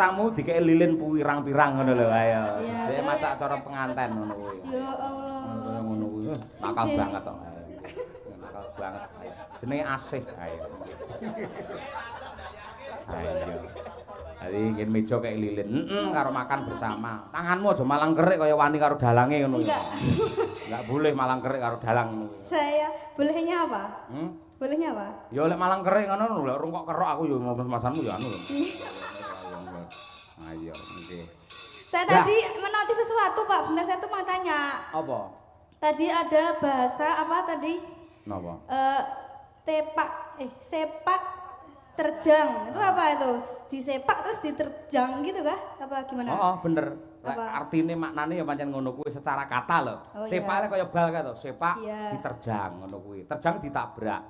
tamu dikek lilin pirang-pirang ngono lho ayo. Dek masak cara penganten ngono kuwi. Ya Allah. Ngono kuwi. Nakal banget kok. Nakal banget. Jenenge asih ayo. Ayo. Jadi ingin meja kayak lilin, karo makan bersama. Tanganmu aja malang kerik kaya wani karo dalange ngono. Enggak boleh malang kerik karo dalang. Saya bolehnya apa? Bolehnya apa? Ya lek malang kerik ngono lho, rungkok kerok aku ya ngomong masanmu ya anu. Ayo, nggih. Saya tadi menoti sesuatu, Pak. Benar saya tuh mau tanya. Apa? Tadi ada bahasa apa tadi? Napa? Sepak terjang. Itu apa itu? Disepak terus diterjang gitu kah? Apa gimana? Oh, bener. Artine maknane ya pancen ngono kuwi secara kata lho. Sepake kaya bal kae to, sepak diterjang ngono kuwi. Terjang ditabrak.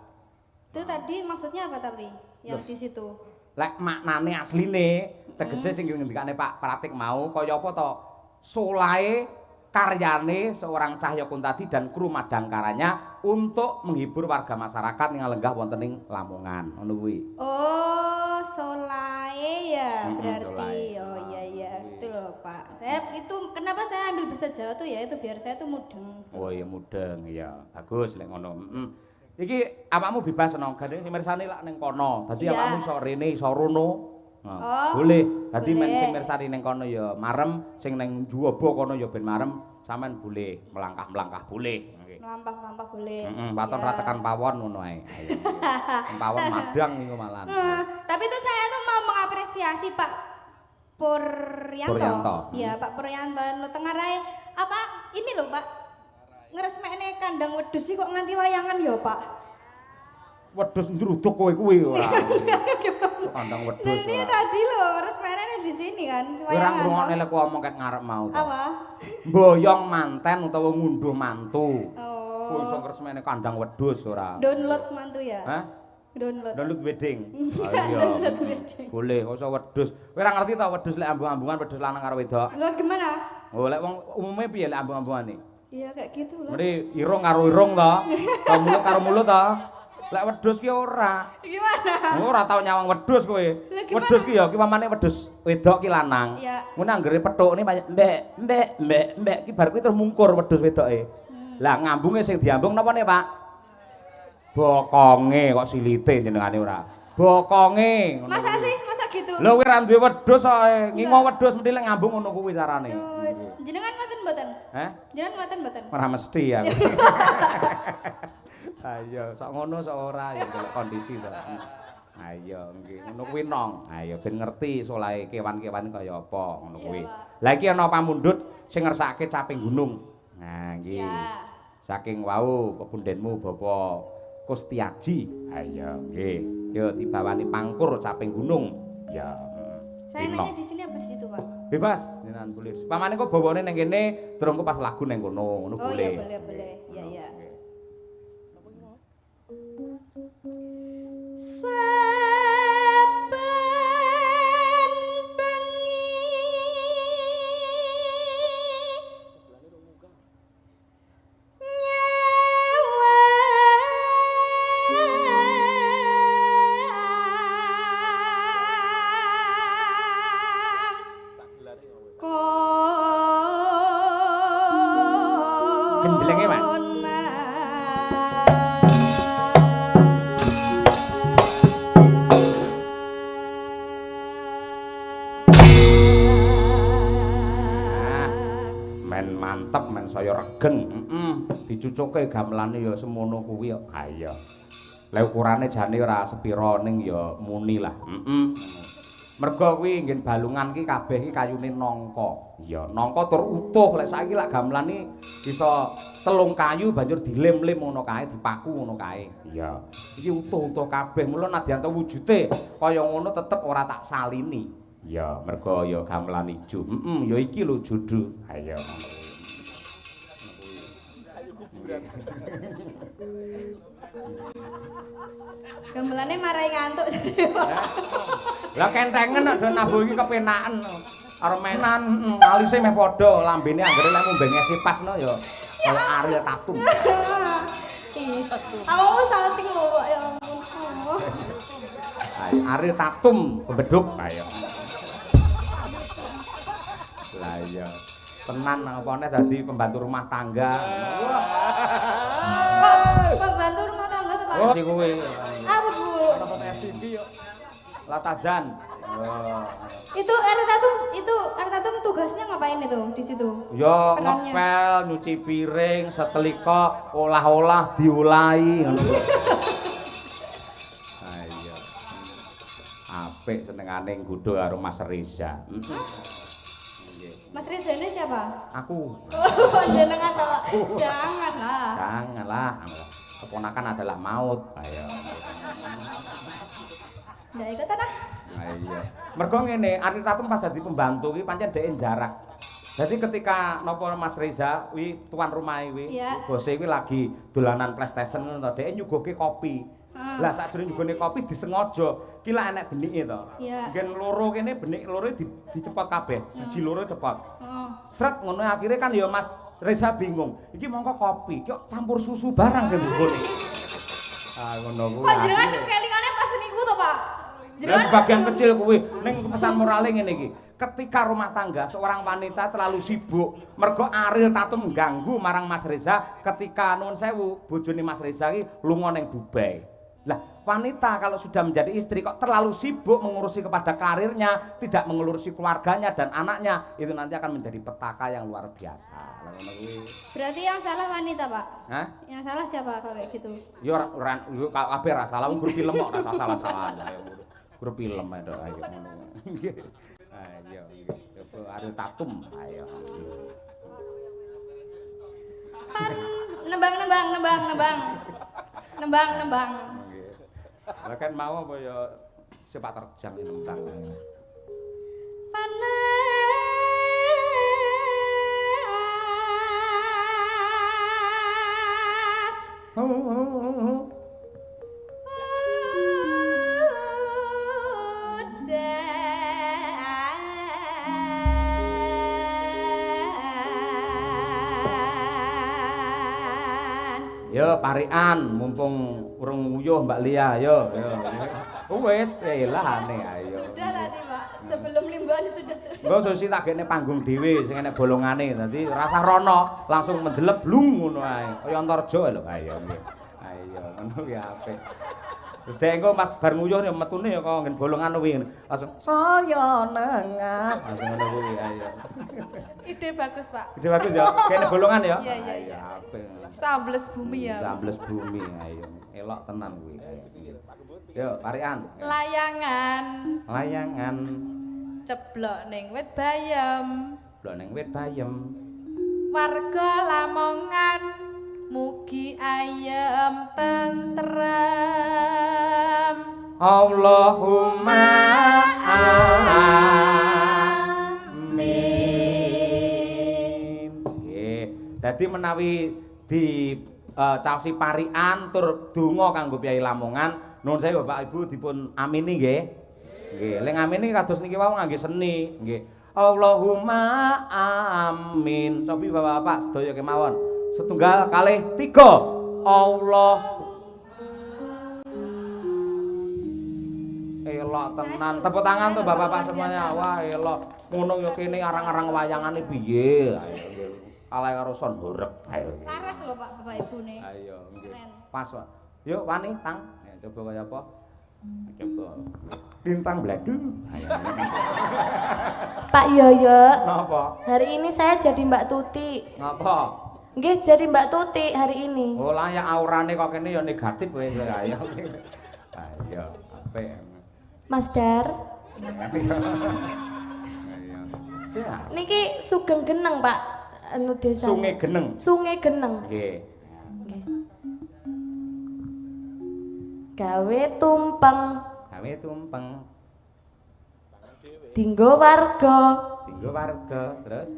Itu tadi maksudnya apa tapi yang di situ? Lek maknane asline tegese sing ngendikane Pak Pratik mau kaya apa to? Solahe karyane seorang Cahya Kuntadi dan kru Madangkaranya untuk menghibur warga masyarakat yang lenggah wonten ing Lamongan ngono kuwi. Oh, solae ya berarti. Solae. Oh iya itu loh Pak. Saya itu kenapa saya ambil bahasa Jawa tuh ya itu biar saya tuh mudeng. Oh iya mudeng ya. Bagus lek ngono. Iki awakmu bebas nang gandeng sing mirsani lak ning kono. Dadi awakmu iso rene iso rono. Nah, boleh. Dadi men sing mirsani ning kono ya marem, sing ning Juwaba kono ya ben marem, sampean boleh melangkah-melangkah boleh. Melampah-melampah boleh. Paton ra tekan pawon ngono ae. Pawon madang niku malan. Tapi itu saya tuh mau mengapresiasi Pak Puryanto. Iya, Pak Puryanto lo tengah rai apa ini loh Pak ngeresmekne kandang wedhus sih kok nganti wayangan ya Pak. Wedhus ndruduk kowe kuwi ora. Kandang wedhus. Ini tadi lho resmekne di sini kan wayangan. Ora ngrungokne lek ngomong ket ngarep mau to. Apa? Mboyong manten utawa ngunduh mantu. Oh. Kowe iso ngresmekne kandang wedhus ora. Download mantu ya? Hah? Download wedding. Iya. Boleh, kok iso wedhus. Kowe ora ngerti ta wedhus lek ambung-ambungan wedhus lanang karo wedok? Lho gimana? Oh, lek wong umume piye lek ambung-ambungane? Iya kayak gitu loh. Mrene irung karo irung to. To mulut karo mulut to. Lek wedhus ki ora. Gimana? Ora tau nyawang wedhus kowe. Wedhus ki ya ki pamane wedhus wedok ki lanang. Ngono anggere pethukne mbek ki bar kuwi terus mungkur wedhus wedoke. Lah ngambunge sing diambung napa ne, Pak? Bokonge kok silite jenengane ora. Bokonge. Masa sih? Masa gitu? Lho kowe ra duwe wedhus kok ngingo wedhus mesti lek ngambung ngono kuwi carane. Jenengan ngoten mboten? Hah? Jenengan ngoten mboten? Ora mesti ya. Ayo, sok ngono sok ora ya kondisi to. Ayo nggih, ngono kuwi nong. Ayo ben ngerti solahe kewan-kewan kaya apa ngono kuwi. Lah iki ana pamundhut sing ngersakake caping gunung. Nah, nggih. Saking wau pepundhenmu Bapak Kustiaji. Ayo nggih. Yo dibawani pangkur caping gunung. Ya. Saya nanya di sini apa di situ, Pak? Bebas, jenengan boleh. Pamane kok bawane ning kene, terus pas lagu ning kono, ngono boleh. Oh iya boleh. Iya iya. Genjlenge, Mas. Men mantep, men saya regeng. Dicucuke gamelane ya semono kuwi kok. Ha iya. Lah ukurane jane ora sepira ning ya muni lah. Mergo kuwi nggen balungan ki kabeh ki kayune nangka. Iya, nangka tur utuh. Lek saiki lak gamelane bisa telung kayu banjur dilem-lem ngono kae, dipaku ngono kae. Iya. Iki utuh-utuh kabeh. Mula nadyan wujude kaya ngono tetep ora tak salini. Iya, mergo ya gamelan ijo. Ya iki lho judul. Ayo. Gamelane marai ngantuk. Lah kentengen nek nabuh iki kepenaken. Karo menan alise meh padha, lambene anggere lek ngombe ngesi pasno ya kaya Ariel Tatum. Awakmu salting lho, Pak ya ampun. Ariel Tatum pembeduk. Ayo. Lah iya. Tenan opone dadi pembantu rumah tangga. Pembantu rumah tangga tuh Pak. Oh, si kuwi. Apa Bu? Nonton FTV yo. Latajan. Oh. Itu R Tatum tugasnya ngapain itu di situ? Yo Perannya. ngepel, nyuci piring, setelika olah-olah diulahi ngono. Ah iya. Apik senengane nggodho karo Mas Reza. Mas Reza ini siapa? Aku. Oh, jenengan toh. Janganlah. Janganlah. Keponakan adalah maut. Ayo. Ndak ikutan ah. Iya. Mergo ngene, Ari Tatum pas dadi pembantu ki pancen dhek jarak. Jadi ketika napa Mas Reza kuwi tuan rumah kuwi, Iya. bose kuwi lagi dolanan PlayStation ngono to, dhek nyuguhke kopi. Lah sakjroning nyugone kopi disengaja, ki lak enek benike to. Iya. Gen loro kene benik loro dicepot kabeh, siji loro cepot. Heeh. Sret ngono akhirnya kan ya Mas Reza bingung. Iki mongko kopi, kok campur susu barang sing dijugone. Ah ngono kuwi. Panjenengan kelingane pas niku to, Pak. Ya sebagian kecil kuwi ning pesan morale ngene iki. Ketika rumah tangga seorang wanita terlalu sibuk, mergo Ariel Tatum mengganggu marang Mas Reza ketika nuwun sewu bojone Mas Reza iki lunga ning Dubai. Lah, wanita kalau sudah menjadi istri kok terlalu sibuk mengurusi kepada karirnya, tidak mengurusi keluarganya dan anaknya, itu nanti akan menjadi petaka yang luar biasa. Lah ngono kuwi. Berarti yang salah wanita, Pak. Hah? Yang salah siapa kalau kayak gitu? Yo ora kabeh ra salah, wong grup film kok ora salah-salah. Grup film ayo ayo ngono. Ayo iki Ariel Tatum ayo. Nembang. Lah kan mau apa ya sepak terjang nembang. Panas. Yo parian mumpung urung nguyuh Mbak Lia yo. Wis elane ayo. Sudah tadi, Pak. Sebelum limbahan sudah. Engko Susi tak gekne panggung dhewe sing enek bolongane dadi rasa rono langsung mendelep blung ngono ae. Kaya Antarja lho ayo nggih. Ayo ngono ki apik. Terus dhek engko Mas bar nguyuh ya metune ya kok nggen bolongan kuwi langsung saya nengah. Langsung ngono kuwi ayo. Ide bagus, Pak. Ide bagus ya. Kene bolongan ya. Iya. Ayo apik. Sambles bumi ya. Sambles bumi ayo. Elok tenan kuwi. Yo parian. Layangan Layangan ceblok ning wit bayem. blok ning wit bayem. Warga Lamongan mugi ayem tentrem. Allahumma amin. Nggih. Dadi menawi di caosi parian tur donga kanggo piyai Lamongan, nuwun sewu Bapak Ibu dipun amini nggih. Nggih, lek ngamini kados niki wau ngangge seni, nggih. Allahumma amin. Cobi Bapak-bapak sedaya kemawon. Setunggal kalih tiga. Allah elok tenan. Tepuk tangan tuh Bapak-bapak semuanya. Wah, elok. Ngono yo kene arang-arang wayangane piye? Ayo. Alay karo son horeg. Ayo. Laras lho, Pak, Bapak Ibu nih. Ayo, nggih. Keren. Pas, Pak. Yuk, wani tang. Coba kaya apa? Coba. Lintang bladu. Ayo. Pak Yoyo, Napa? hari ini saya jadi Mbak Tuti. Ngapa? Nggih, jadi Mbak Tuti hari ini. Oh, layak aurane kok kene ya negatif kowe. Ayo. Ayo, apik. Mas Dar, Ayo. Ya. niki Sugeng Geneng Pak, anu desa. Sungai Geneng. Sungai Geneng. Nggih. Nggih. Gawe tumpeng, Gawe tumpeng, dinggo warga, dinggo warga, terus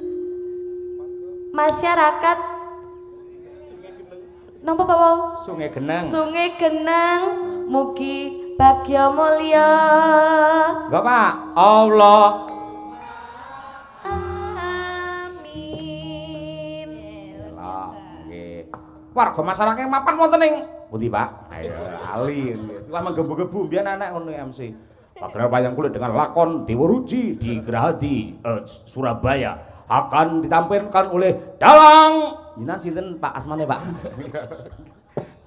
masyarakat. Napa Pak Wau? Sungai Geneng. Sungai Geneng, mugi bagya mulya. Enggak, Pak. Allah. Amin. Lah, nggih. Warga masyarakat mapan wonten ing pundi, Pak? Ayo, ali nggih. Suka menggebu-gebu mbiyen anak ngono MC. Pagelaran wayang kulit dengan lakon Dewa Ruci di Gerahadi Surabaya akan ditampilkan oleh Dalang. Jenengan sinten Pak asmane, Pak?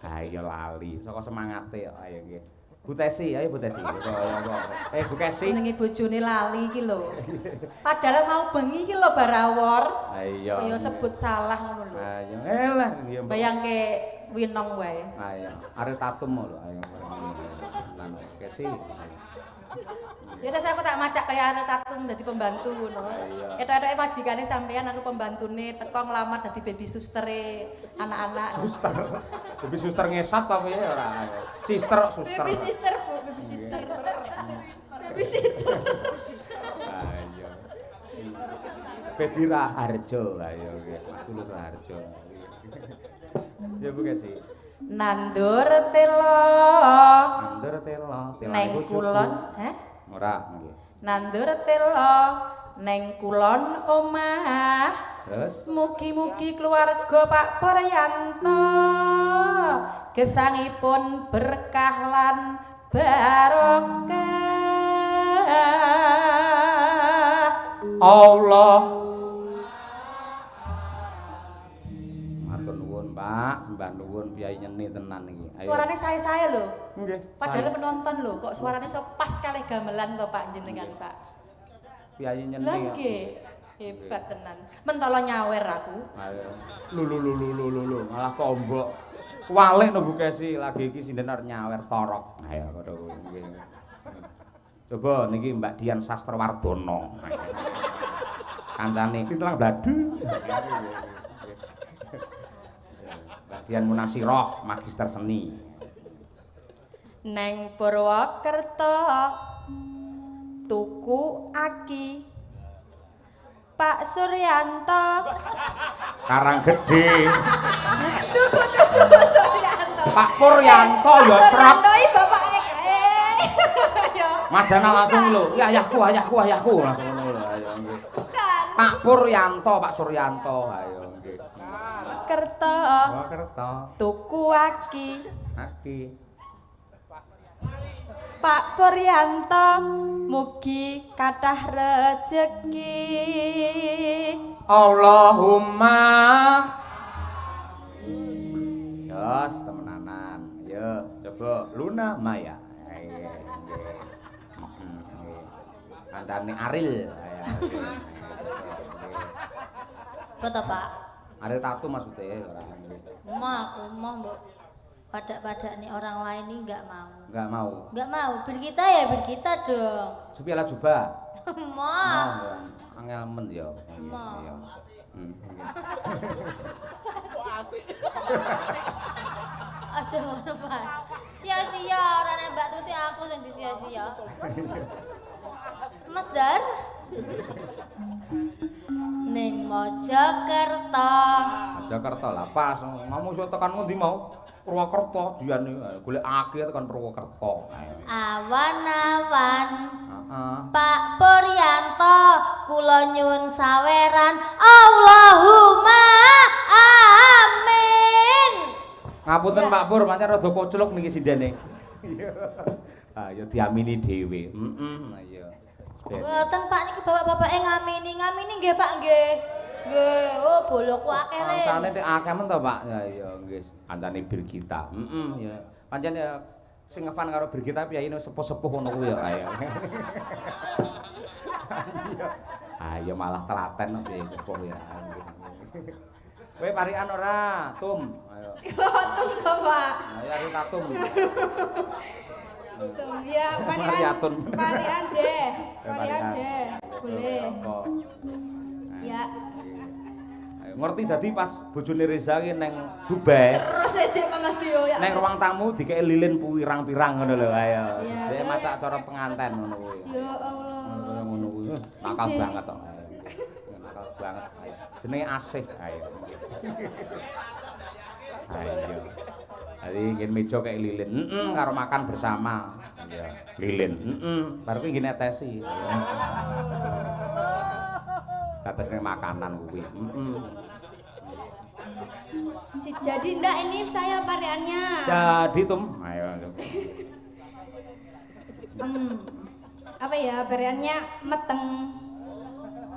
Ayo lali, saka semangate ayo nggih. Bu Tesi, ayo Bu Tesi. Bu Kesi. Jenenge bojone lali iki lho. Padahal mau bengi iki lho Barawor. Ayo. Ya sebut salah ngono lho. Ayo, elah nggih. Bayangke Winong wae. Ayo, arep tatum lho, ayo. Lan Kesi. Ya saya aku tak macak kaya Ariel Tatum dadi pembantu ngono. Etok-etoke majikane sampean aku pembantune teko nglamar dadi baby sustere anak-anak. Suster. Baby suster ngesat apa ya ora. Sister, suster. Baby sister, Bu, baby sister. Baby sister. Ayo. Baby Raharjo, ayo nggih. Mas Tulus Raharjo. Ya Bu Kesi. Nandur telo. Nandur telo. Neng kulon, Ora nggih. Nandur telo neng kulon omah. Terus Mugi-mugi keluarga Pak Poryanto gesangipun berkah lan barokah. Allah. Matur nuwun, Pak. Sembah nuwun piyai nyeni tenan iki. Ayo. Suarane saya lho. Nggih. Padahal penonton lho, kok suarane so pas kali gamelan to Pak jenengan Pak. Piyai nyeni. Lah nggih, hebat tenan. Mentolo nyawer aku. Ayo. Lu malah tombok. Walik no Bu Kesi lagi iki sinden arep nyawer torok. Ayo padha nggih. Coba niki Mbak Dian Sastrowardono. Kancane pintelang bladu. Mbak Dian Munasiroh, magister seni. Neng Purwokerto tuku aki Pak Suryanto Karang Gede. Pak Puryanto ya trot. Toi bapake kae. Ya. Madana langsung lho. Ya ayahku langsung ngono lho. Ayo nggih. Pak Puryanto, Pak Suryanto. Ayo nggih. Kerto Oh, kerto. tuku aki Aki. Pak Puryanto mugi kathah rejeki. Allahumma. Jos temenanan. Yo, coba Luna Maya. Ayo nggih. Nggih. Kancane Aril. Ayo. Foto Pak. Aril Tatu maksudnya ora nggih. Aku mau mbok padak-padak nih orang lain ini nggak mau. Enggak mau. Nggak mau. Berkita ya berkita dong. Supiala jubah. Mau. Angel men ya. Mau. Iya. Aja ngono Mas. Sia-sia orang Mbak Tuti aku sing disia-sia. Mas Dar. Ning Mojokerto. Jakarta lah pas ngomong iso tekan ngendi mau? Purwokerto diane golek akeh tekan Purwokerto. Awan-awan. Heeh. Pak Puryanto kula nyuwun saweran Allahumma amin. Ngapunten Pak Pur, pancen rada kocluk niki sindene. Iya. Ah ya diamini dhewe. Ayo. Mboten Pak niki bapak-bapake ngamini nggih Pak nggih. Nggih, oh bolokku akeh le. Kancane nek akeh men to Pak. Ya iya nggih, kancane Birgita. Ya. Pancen ya sing ngefan karo Birgita piyaine sepuh-sepuh ngono kuwi ya kaya. Ayo malah telaten kok piye sepuh ya. Kowe parikan ora? Tum. Ayo. Tum kok, Pak. Ayo ari tatum. Tum ya, Mariatun. Parian deh. Parian deh. Boleh. Ya. Ayo ngerti dadi pas bojone Reza ki neng Dubai. Terus aja mengerti yo ya. Neng ruang tamu dikek lilin pirang-pirang ngono lho ayo. Iya, Dhek terus? masak cara penganten ngono kuwi. Ya Allah. Ngono kuwi. Nakal banget kok. Nakal banget. Jenenge Asih ayo. Ayo. Jadi ingin meja kayak lilin, karo makan bersama, ya lilin, baru kuwi ingin netesi, tetesnya makanan kuwi, Jadi ndak ini saya pariannya. Jadi tum, ayo, apa ya beriannya meteng.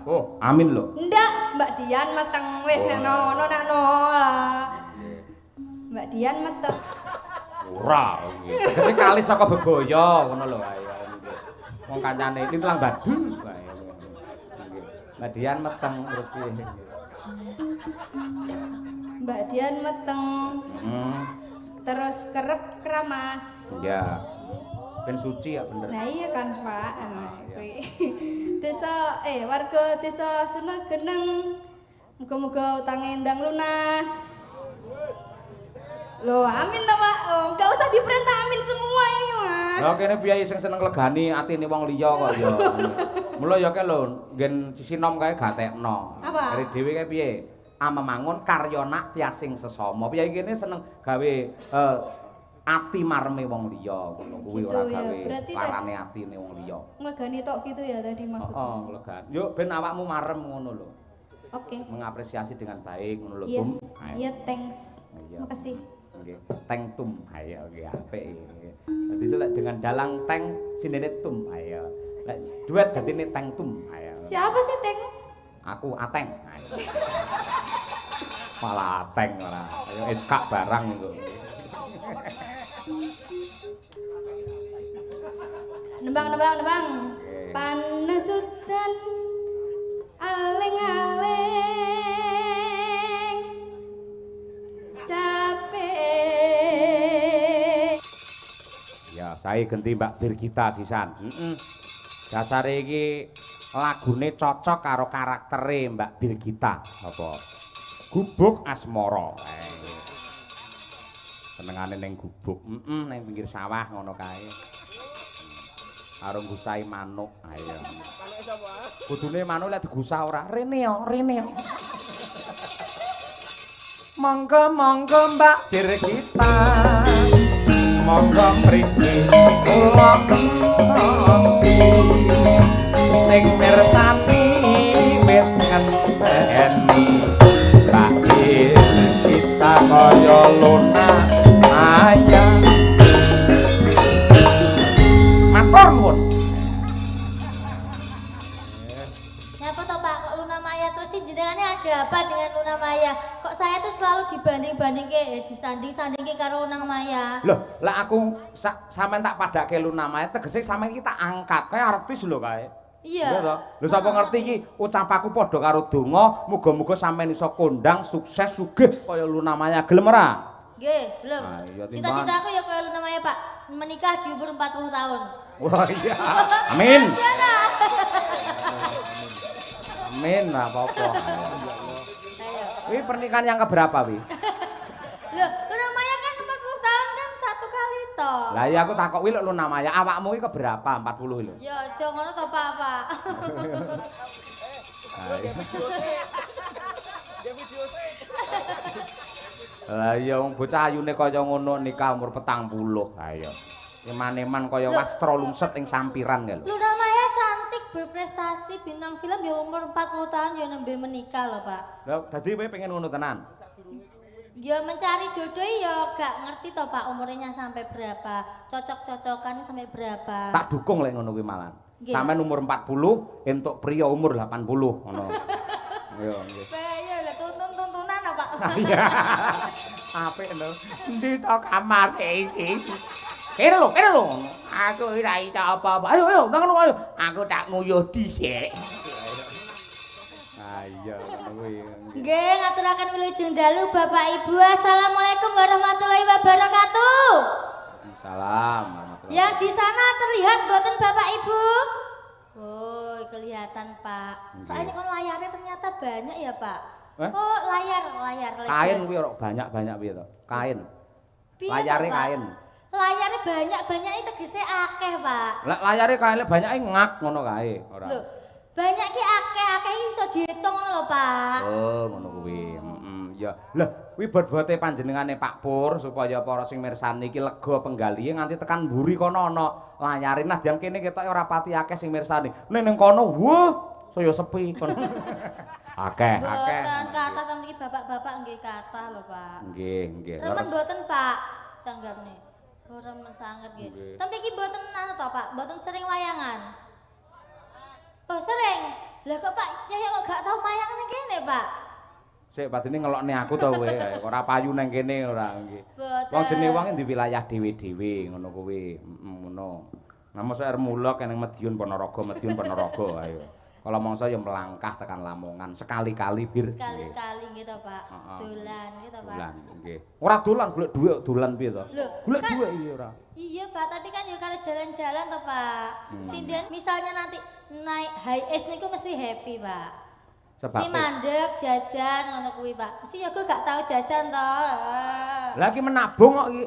Oh, amin lho. Ndak, Mbak Dian meteng wis nek ngono nek lah. Mbak Dian meteng. Ora nggih. Tegese kali saka bebaya ngono lho ayo nggih. Wong kancane iki telang badu. Nggih. Mbak Dian meteng terus piye? Mbak Dian meteng. Hmm. Terus kerep keramas. Ya. Ben suci ya bener. Nah iya kan Pak, kuwi. Desa warga desa Sunageneng. Muga-muga utange ndang lunas. Loh, amin to Pak. Oh, enggak usah diperintah amin semua ini, Mas. Lah kene piye sing seneng legani atine wong liya kok ya. Mula ya ke lho, nggen sisinom kae gatekno. Apa? Dari dhewe kae piye? Amemangun karyonak tiasing sesama. Piye kene seneng gawe ati mareme wong liya ngono kuwi ora Gitu ya, gawe berarti larane atine wong liya. Nglegani tok gitu ya tadi maksudnya. Heeh, nglegan. Yo ben awakmu marem ngono lho. Oke. Mengapresiasi dengan baik ngono lho, Iya. Tum. Iya, thanks. Iya. Makasih. Nggih. Teng tum. Ayo nggih apik. Dadi selek dengan dalang teng sinene tum. Ayo. Lek duet dadine teng tum. Ayo. Siapa sih Teng? Aku Ateng. Ayo. Malah Ateng ora. Ayo eskak barang iku. Nembang. Oke. Panesutan aleng-aleng capek. Ya, saya ganti Mbak Birgita sisan. Dasare iki lagune cocok karo karaktere Mbak Birgita. Apa? Gubuk asmara. Senengane ning gubuk. Ning pinggir sawah ngono kae. Karo ngusai manuk. Ayo. Kudune manuk lek digusah ora. Rene yo. Monggo Mbak Birgita. Monggo mriki kula sing mirsani wis ngenteni Mbak Birgita kaya luna ayam. Matur nuwun. Siapa toh Pak kok Luna Maya terus sih jenengannya ada apa dengan Luna Maya? Kok saya tuh selalu dibanding-bandingke disanding-sandingke karo Luna Maya. Loh, lah aku sampean tak padake Luna Maya tegese sampean iki tak angkat kaya artis lho kae. Iya. Lho sapa ngerti iki ucapaku padha karo donga, muga-muga sampean iso kondang sukses sugih kaya Luna Maya. Gelem ora? Nggih, belum. Ah, iya, Cita-citaku ya kaya Luna Maya, Pak. Menikah di umur 40 tahun. Wah iya. Amin. Amin lah apa-apa. Wih pernikahan yang keberapa wi? Loh, Luna Maya kan 40 tahun kan satu kali toh. Lah iya aku takok wi lho Luna Maya, awakmu iki keberapa 40 lho? Ya aja ngono toh Pak, Pak. Lah iya wong bocah ayune kaya ngono nikah umur 40. Ayo. Eman-eman kaya wastra lungset ing sampiran kae lho. Luna Maya cantik, berprestasi, bintang film ya umur 40 tahun ya nembe menikah loh, Pak. Lah dadi kowe pengen ngono tenan? Ya mencari jodoh ya gak ngerti toh Pak umurnya sampai berapa, cocok-cocokan sampai berapa. Tak dukung lek ngono kuwi malan. Nggih. Sampeyan umur 40, entuk priya umur 80 ngono. Yo nggih. Ya lah tuntun-tuntunan apa Pak? Iya. Apik lho. Endi to kamar iki? Kene lho. Aku ora iso apa-apa. Ayo, ngono ayo. Aku tak nguyuh dhisik. Ah iya ngono kuwi. Nggih, ngaturaken wilujeng dalu Bapak Ibu. Assalamualaikum warahmatullahi wabarakatuh. Salam. Yang di sana terlihat boten Bapak Ibu? Oh, kelihatan Pak. Soalnya kan layarnya ternyata banyak ya Pak. Oh, layar. Kain kuwi ora banyak piye to? Kain. Piye Layare to, Pak? kain. Layarnya banyak itu tegese akeh Pak. Lah layare kain banyake ngak ngono kae ora. Loh, banyak ki akeh iso diitung ngono lho Pak. Oh, ngono kuwi. Ya. Lah, kuwi bot-bote panjenengane Pak Pur supaya para sing mirsani iki lega penggalihe nganti tekan mburi kono ana layare. Nah, yang kene ketoke ora pati akeh sing mirsani. Ning kono, wah, saya sepi kono. Akeh. Mboten kathah ten iki bapak-bapak nggih kathah lho Pak. Nggih. Remen mboten Pak tanggapne. Oh, remen sanget nggih. Ten iki mboten anu to Pak, mboten sering wayangan. Oh, sering. Lah kok Pak Yahya kok gak tau mayang ning kene, Pak? Sik padine ngelokne aku to kowe, ora payu nang kene ora nggih. Boten. Wong jenenge wong di wilayah dhewe-dhewe ngono kuwi. Ngono. Nah mosok arep mulak nang Madiun Ponorogo, ayo. Kalau mongso ya melangkah tekan Lamongan sekali-kali bir. Sekali-sekali nggih to, Pak. Dolan nggih to, Pak. Dolan nggih. Ora dolan golek dhuwit dolan piye to? Golek kan- dhuwit iya ora. Iya, Pak, tapi kan ya kalau jalan-jalan to, Pak. Sinden misalnya nanti naik high es niku mesti happy, Pak. Sebab Si mandek jajan ngono kuwi, Pak. Mesti ya gak tahu jajan to. lah iki menabung kok iki.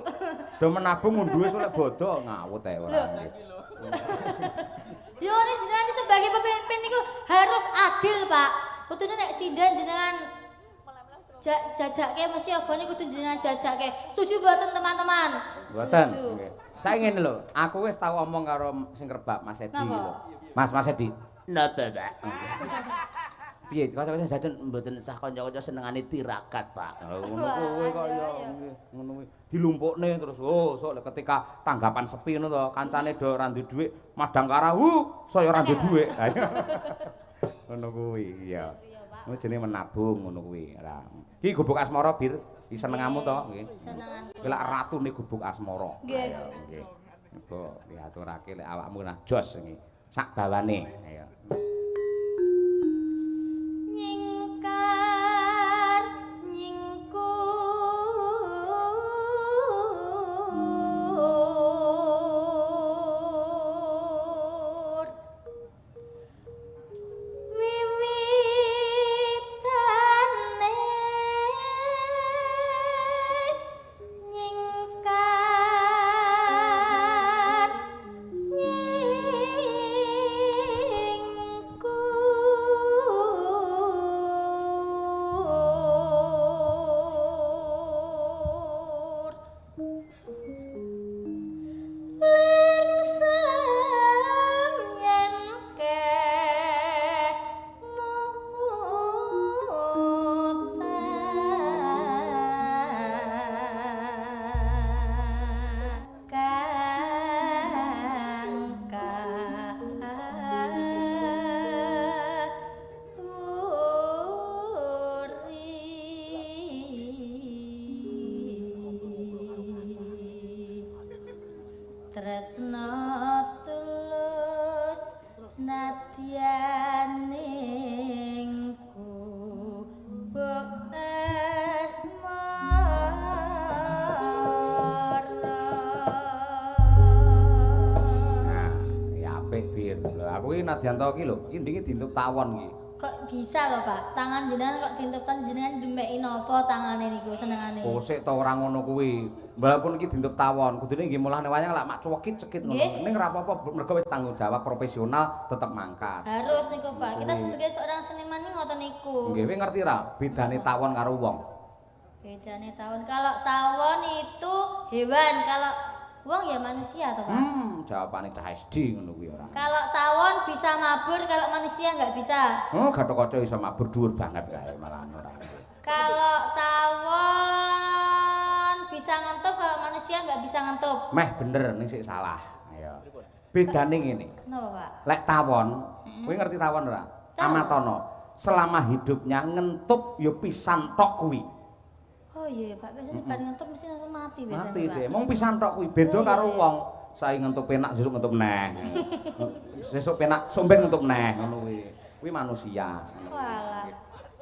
Do menabung ngunduhe solek bodo ngawut ae ora nggih. Ya ora jenengan sebagai pemimpin niku harus adil, Pak. Kudune nek sinden jenengan jajake mesti abone kudu jenengan jajake. Setuju mboten, teman-teman? Mboten. Setuju. Nggih. Saya ngene lho, aku wis tau omong karo sing kerbak Mas Edi Napa? lho. Mas Edi. Napa, Pak? Piye, kanca-kanca jajan mboten sah kanca-kanca senengane tirakat, Pak. Ngono kowe kok ya nggih, ngono kuwi. Dilumpukne terus sok lek ketika tanggapan sepi ngono to, kancane do ora duwe dhuwit, madang kara, saya ora duwe dhuwit. Ngono kuwi, iya. Kuwi jenenge menabung ngono kuwi. Lah, iki gubuk asmara bir, disenengamu to nggih. Senengan. Kuwi lak ratune gubuk asmara. Nggih. Ayo, nggih. Muga diaturake lek awakmu nah jos iki. Sak bawane. Ayo. Nyingkar nyingkur wiwitane nyingkar nyingkur lingsem yen tresno tulus nadyaning kubuk asmara. Nah, ya apik bir. Lho aku iki Nadyanto iki lho, iki ndinge dintup tawon iki. Kok bisa loh, Pak? Tangan jenengan kok diintupkan jenengan demeki napa tangane niku senengane? Oh, sik to ora ngono kuwi. Walaupun iki dintup tawon, kudune nggih mulane wayang lak mak cuwekit cekit ngono. Nggih. Ning ora apa-apa mergo wis tanggung jawab profesional tetep mangkat. Harus niku, Pak. Kita sebagai seorang seniman ini ngoten niku. Nggih, kowe ngerti ra bedane tawon karo wong? Bedane tawon. Kalau tawon itu hewan, kalau wong ya manusia toh, Pak. Jawabane cah SD ngono kuwi ora. Kalau tawon bisa mabur, kalau manusia nggak bisa. Oh, Gathotkaca iso mabur dhuwur banget kae malah ora. Kalau tawon bisa ngentup, kalau manusia nggak bisa ngentup. Meh bener ning sik salah. Ayo. Bedane ngene. Kenapa, Pak? Lek tawon, kowe ngerti tawon ora? Amatono. Selama hidupnya ngentup ya pisan tok kuwi. Oh iya, Pak. Biasanya bar ngentup mesti langsung mati biasanya, Mati Pak. deh. Mong pisan tok kuwi beda karo wong. Sae ngentup penak sesuk ngentup neh. Sesuk penak somben ngentup neh ngono kuwi. Kuwi manusia. Walah.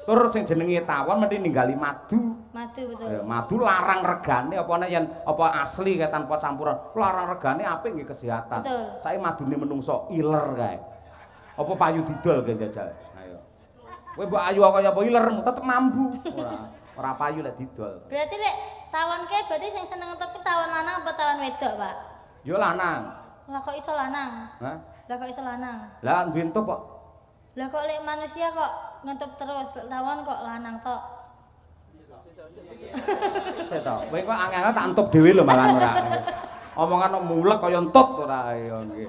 Tur sing jenenge tawon mesti ninggali madu. Mati betul. Ya, madu larang regane apane yen apa asli kae tanpa campuran. Larang regane apik nggih kesehatan. Betul. Sae madune menungso iler kae. Apa payu didol ge jajal. Ayo. Kowe mbok ayu kaya apa ilermu tetep mambu. Ora payu lek didol. Berarti lek tawon kae berarti sing seneng ngentup tawon lanang apa tawon wedok, Pak? Yo lanang. Lah kok iso lanang? Hah? Lah kok iso lanang? Lah bentuk kok. Lah kok lek manusia kok ngentup terus, lek tawon kok lanang tok. Sik to. Kowe kok angel tak entuk dhewe lho malah ora. Omongan mulek kaya entut ora ayo nggih.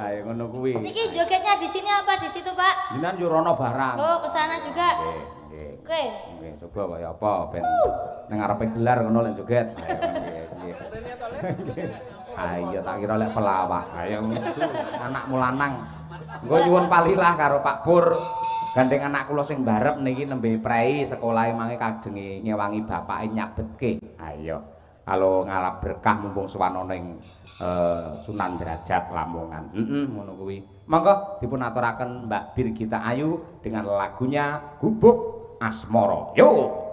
Ayo ngono kuwi. Niki jogetnya di sini apa di situ, Pak? Jinan yo rono barang. Oh, ke sana juga. Nggih. Oke. Nggih, coba kaya apa ben ning ngarepe gelar ngono lek joget. Ayo nggih. Ayo tak kira lek pelawak. Ayo anakmu lanang. Engko nyuwun palilah karo Pak Pur. Gandeng anak kula sing barep niki nembe prei sekolahe mangke kajenge ngewangi bapake nyabetke. Ayo. Kalau ngalap berkah mumpung suwana ning Sunan Derajat Lamongan. Ngono kuwi. Monggo dipun aturaken Mbak Birgita Ayu dengan lagunya Gubuk Asmara. Yo.